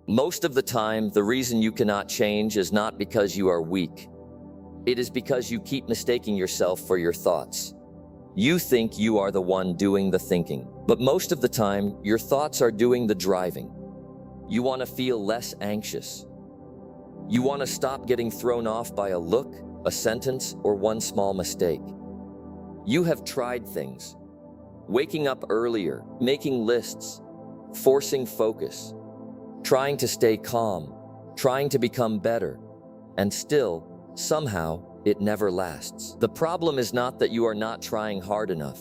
Most of the time, the reason you cannot change is not because you are weak. It is because you keep mistaking yourself for your thoughts. You think you are the one doing the thinking, but most of the time, your thoughts are doing the driving. You want to feel less anxious. You want to stop getting thrown off by a look, a sentence, or one small mistake. You have tried things. Waking up earlier, making lists, forcing focus, trying to stay calm, trying to become better, and still, somehow, it never lasts. The problem is not that you are not trying hard enough.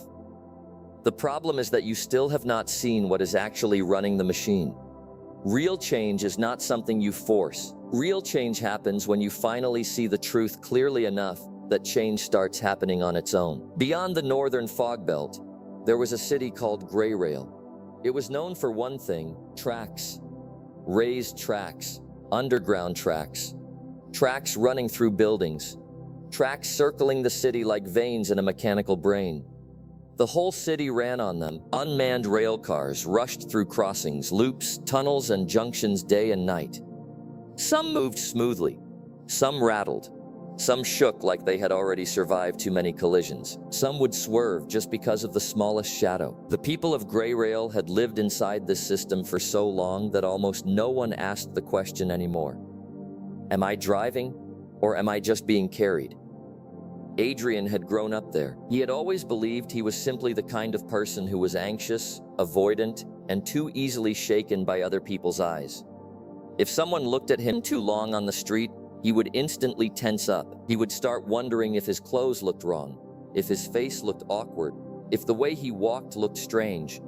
The problem is that you still have not seen what is actually running the machine. Real change is not something you force. Real change happens when you finally see the truth clearly enough that change starts happening on its own. Beyond the northern fog belt, there was a city called Grayrail. It was known for one thing: tracks. Raised tracks, underground tracks, tracks running through buildings, tracks circling the city like veins in a mechanical brain. The whole city ran on them. Unmanned rail cars rushed through crossings, loops, tunnels, and junctions day and night. Some moved smoothly, some rattled, some shook like they had already survived too many collisions. Some would swerve just because of the smallest shadow. The people of Grayrail had lived inside this system for so long that almost no one asked the question anymore. Am I driving, or am I just being carried? Adrian had grown up there. He had always believed he was simply the kind of person who was anxious, avoidant, and too easily shaken by other people's eyes. If someone looked at him too long on the street, he would instantly tense up. He would start wondering if his clothes looked wrong, if his face looked awkward, if the way he walked looked strange.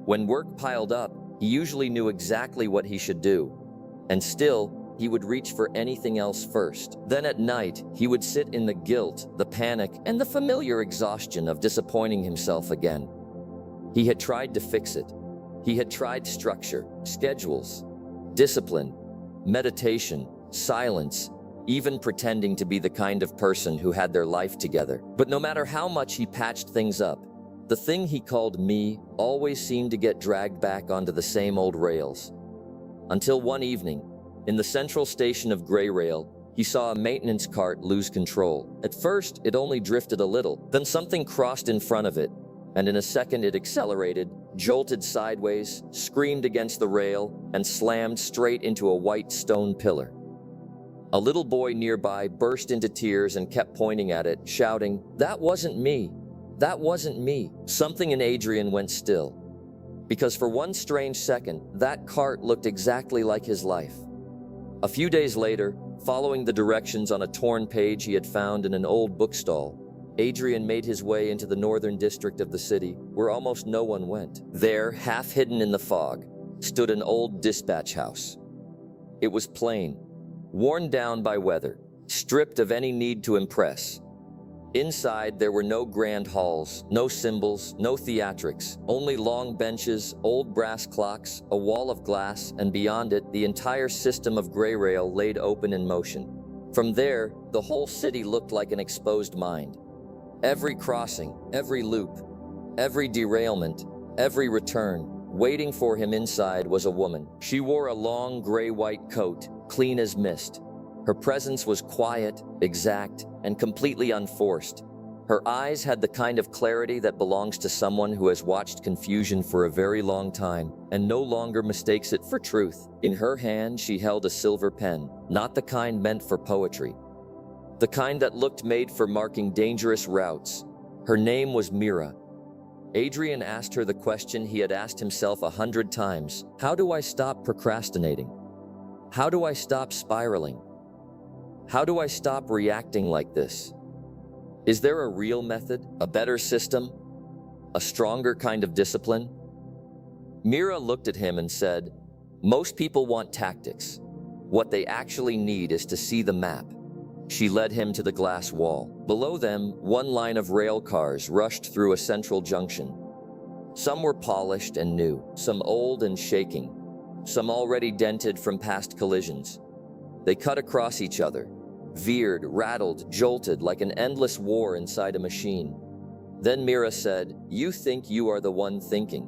When work piled up, he usually knew exactly what he should do. And still, he would reach for anything else first. Then at night, he would sit in the guilt, the panic, and the familiar exhaustion of disappointing himself again. He had tried to fix it. He had tried structure, schedules, discipline, meditation, silence, even pretending to be the kind of person who had their life together. But no matter how much he patched things up, the thing he called me always seemed to get dragged back onto the same old rails. Until one evening, in the central station of Grayrail, he saw a maintenance cart lose control. At first, it only drifted a little. Then something crossed in front of it, and in a second it accelerated, jolted sideways, screamed against the rail, and slammed straight into a white stone pillar. A little boy nearby burst into tears and kept pointing at it, shouting, "That wasn't me! That wasn't me!" Something in Adrian went still, because for one strange second, that cart looked exactly like his life. A few days later, following the directions on a torn page he had found in an old bookstall, Adrian made his way into the northern district of the city, where almost no one went. There, half hidden in the fog, stood an old dispatch house. It was plain, worn down by weather, stripped of any need to impress. Inside, there were no grand halls, no symbols, no theatrics, only long benches, old brass clocks, a wall of glass, and beyond it, the entire system of Grayrail laid open in motion. From there, the whole city looked like an exposed mind. Every crossing, every loop, every derailment, every return, waiting for him inside was a woman. She wore a long gray-white coat, clean as mist. Her presence was quiet, exact, and completely unforced. Her eyes had the kind of clarity that belongs to someone who has watched confusion for a very long time and no longer mistakes it for truth. In her hand, she held a silver pen, not the kind meant for poetry, the kind that looked made for marking dangerous routes. Her name was Mira. Adrian asked her the question he had asked himself 100 times. How do I stop procrastinating? How do I stop spiraling? How do I stop reacting like this? Is there a real method, a better system, a stronger kind of discipline? Mira looked at him and said, "Most people want tactics. What they actually need is to see the map." She led him to the glass wall. Below them, one line of rail cars rushed through a central junction. Some were polished and new, some old and shaking, some already dented from past collisions. They cut across each other, veered, rattled, jolted like an endless war inside a machine. Then Mira said, "You think you are the one thinking."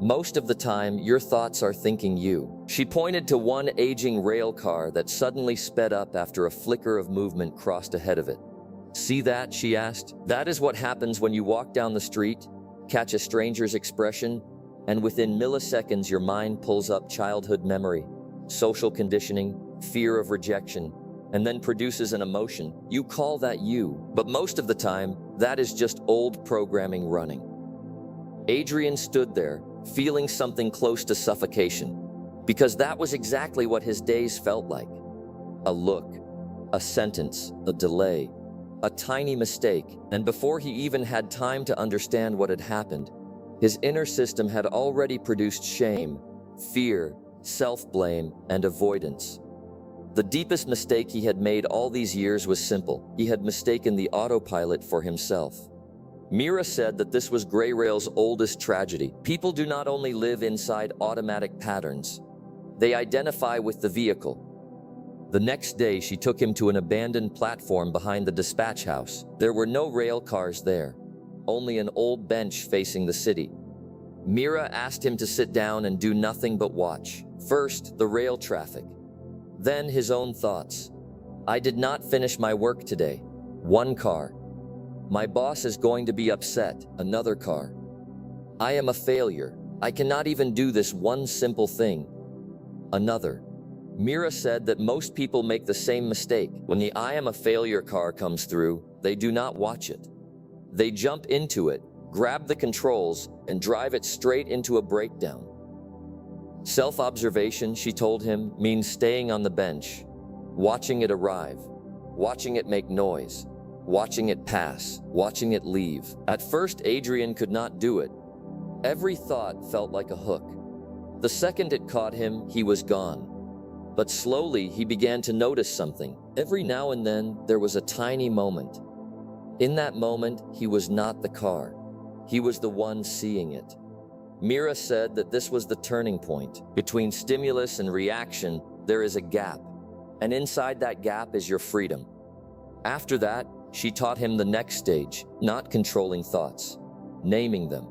Most of the time, your thoughts are thinking you. She pointed to one aging rail car that suddenly sped up after a flicker of movement crossed ahead of it. See that? She asked. That is what happens when you walk down the street, catch a stranger's expression, and within milliseconds your mind pulls up childhood memory, social conditioning, fear of rejection, and then produces an emotion. You call that you, but most of the time, that is just old programming running. Adrian stood there, feeling something close to suffocation, because that was exactly what his days felt like. A look, a sentence, a delay, a tiny mistake, and before he even had time to understand what had happened, his inner system had already produced shame, fear, self-blame, and avoidance. The deepest mistake he had made all these years was simple. He had mistaken the autopilot for himself. Mira said that this was Grayrail's oldest tragedy. People do not only live inside automatic patterns, they identify with the vehicle. The next day, she took him to an abandoned platform behind the dispatch house. There were no rail cars there, only an old bench facing the city. Mira asked him to sit down and do nothing but watch. First, the rail traffic, then his own thoughts. I did not finish my work today. One car. My boss is going to be upset. Another car. I am a failure. I cannot even do this one simple thing. Another. Mira said that most people make the same mistake. When the I am a failure car comes through, they do not watch it. They jump into it, grab the controls, and drive it straight into a breakdown. Self-observation, she told him, means staying on the bench, watching it arrive, watching it make noise, watching it pass, watching it leave. At first, Adrian could not do it. Every thought felt like a hook. The second it caught him, he was gone. But slowly, he began to notice something. Every now and then, there was a tiny moment. In that moment, he was not the car. He was the one seeing it. Mira said that this was the turning point. Between stimulus and reaction, there is a gap. And inside that gap is your freedom. After that, she taught him the next stage, not controlling thoughts, naming them.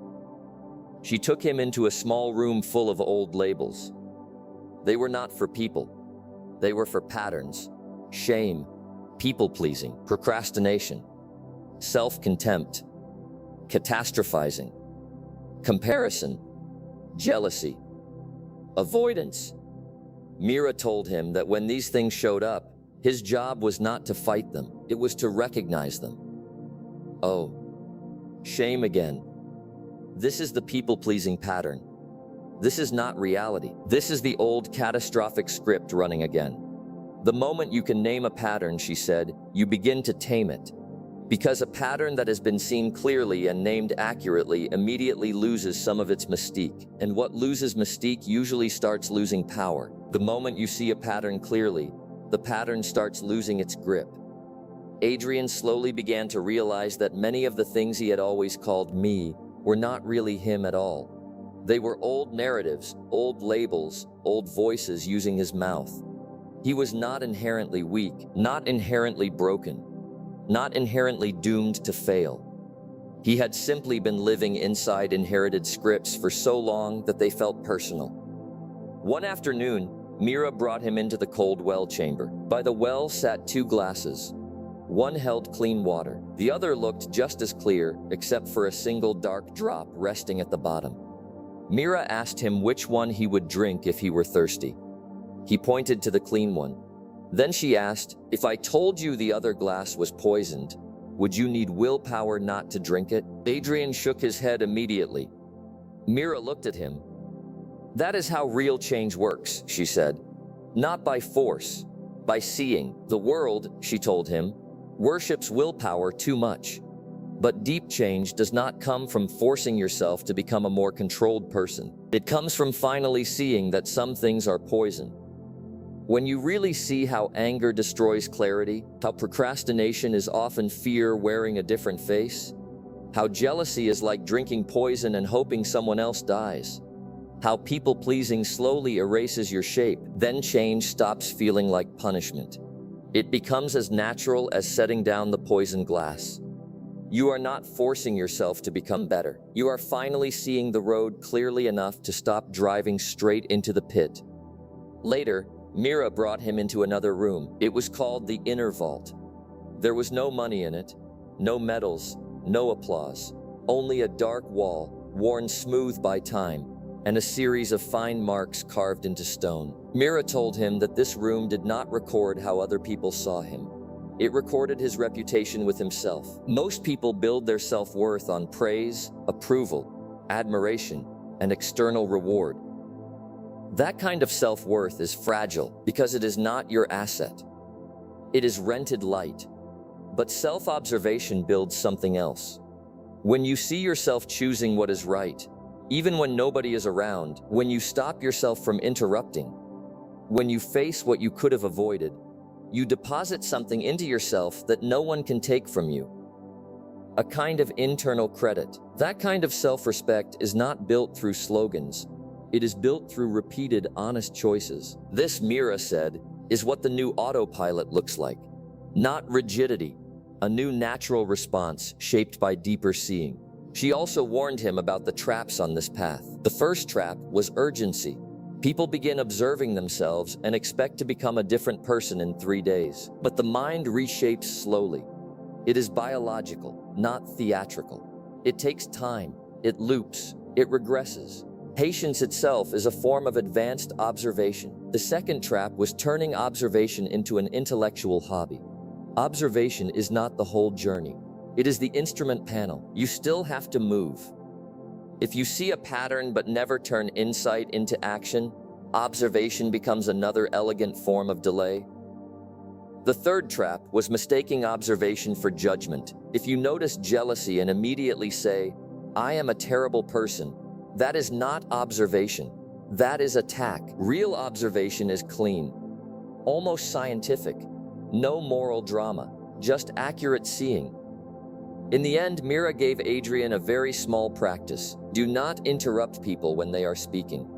She took him into a small room full of old labels. They were not for people. They were for patterns, shame, people-pleasing, procrastination, self-contempt, catastrophizing, comparison, jealousy, avoidance. Mira told him that when these things showed up, his job was not to fight them, it was to recognize them. Oh, shame again. This is the people-pleasing pattern. This is not reality. This is the old catastrophic script running again. The moment you can name a pattern, she said, you begin to tame it. Because a pattern that has been seen clearly and named accurately immediately loses some of its mystique. And what loses mystique usually starts losing power. The moment you see a pattern clearly, the pattern starts losing its grip. Adrian slowly began to realize that many of the things he had always called me were not really him at all. They were old narratives, old labels, old voices using his mouth. He was not inherently weak, not inherently broken, not inherently doomed to fail. He had simply been living inside inherited scripts for so long that they felt personal. One afternoon, Mira brought him into the cold well chamber. By the well sat two glasses. One held clean water. The other looked just as clear, except for a single dark drop resting at the bottom. Mira asked him which one he would drink if he were thirsty. He pointed to the clean one. Then she asked, if I told you the other glass was poisoned, would you need willpower not to drink it? Adrian shook his head immediately. Mira looked at him. That is how real change works, she said. Not by force, by seeing. The world, she told him, worships willpower too much. But deep change does not come from forcing yourself to become a more controlled person. It comes from finally seeing that some things are poison. When you really see how anger destroys clarity, how procrastination is often fear wearing a different face, how jealousy is like drinking poison and hoping someone else dies, how people-pleasing slowly erases your shape, then change stops feeling like punishment. It becomes as natural as setting down the poison glass. You are not forcing yourself to become better. You are finally seeing the road clearly enough to stop driving straight into the pit. Later, Mira brought him into another room. It was called the Inner Vault. There was no money in it, no medals, no applause, only a dark wall, worn smooth by time, and a series of fine marks carved into stone. Mira told him that this room did not record how other people saw him. It recorded his reputation with himself. Most people build their self-worth on praise, approval, admiration, and external reward. That kind of self-worth is fragile because it is not your asset. It is rented light. But self-observation builds something else. When you see yourself choosing what is right, even when nobody is around, when you stop yourself from interrupting, when you face what you could have avoided, you deposit something into yourself that no one can take from you. A kind of internal credit. That kind of self-respect is not built through slogans. It is built through repeated, honest choices. This, Mira said, is what the new autopilot looks like. Not rigidity, a new natural response shaped by deeper seeing. She also warned him about the traps on this path. The first trap was urgency. People begin observing themselves and expect to become a different person in 3 days. But the mind reshapes slowly. It is biological, not theatrical. It takes time, it loops, it regresses. Patience itself is a form of advanced observation. The second trap was turning observation into an intellectual hobby. Observation is not the whole journey. It is the instrument panel. You still have to move. If you see a pattern but never turn insight into action, observation becomes another elegant form of delay. The third trap was mistaking observation for judgment. If you notice jealousy and immediately say, "I am a terrible person," that is not observation. That is attack. Real observation is clean, almost scientific. No moral drama, just accurate seeing. In the end, Mira gave Adrian a very small practice. Do not interrupt people when they are speaking.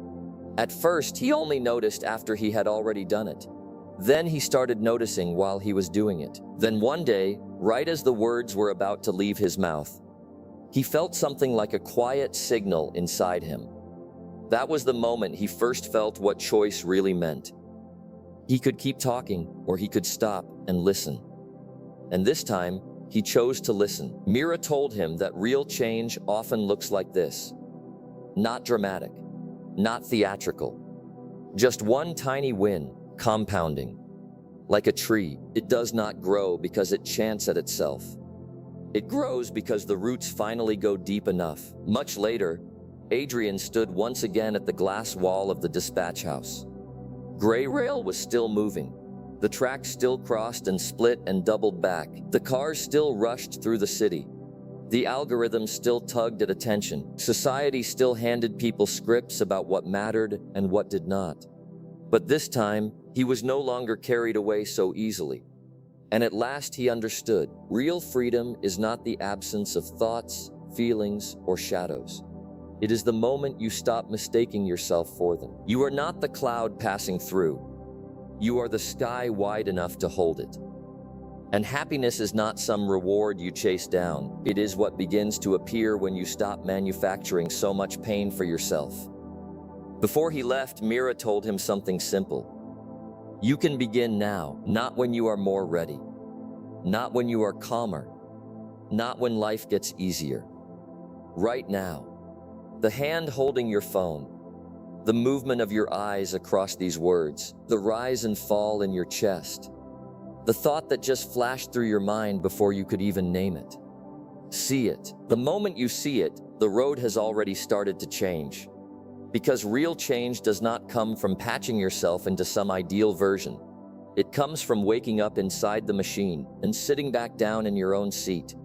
At first, he only noticed after he had already done it. Then he started noticing while he was doing it. Then one day, right as the words were about to leave his mouth, he felt something like a quiet signal inside him. That was the moment he first felt what choice really meant. He could keep talking, or he could stop and listen. And this time, he chose to listen. Mira told him that real change often looks like this. Not dramatic, not theatrical. Just one tiny win, compounding. Like a tree, it does not grow because it chants at itself. It grows because the roots finally go deep enough. Much later, Adrian stood once again at the glass wall of the dispatch house. Grayrail was still moving. The tracks still crossed and split and doubled back. The cars still rushed through the city. The algorithm still tugged at attention. Society still handed people scripts about what mattered and what did not. But this time, he was no longer carried away so easily. And at last he understood. Real freedom is not the absence of thoughts, feelings, or shadows. It is the moment you stop mistaking yourself for them. You are not the cloud passing through. You are the sky wide enough to hold it. And happiness is not some reward you chase down. It is what begins to appear when you stop manufacturing so much pain for yourself. Before he left, Mira told him something simple. You can begin now, not when you are more ready, not when you are calmer, not when life gets easier. Right now. The hand holding your phone, the movement of your eyes across these words, the rise and fall in your chest, the thought that just flashed through your mind before you could even name it. See it. The moment you see it, the road has already started to change. Because real change does not come from patching yourself into some ideal version. It comes from waking up inside the machine and sitting back down in your own seat.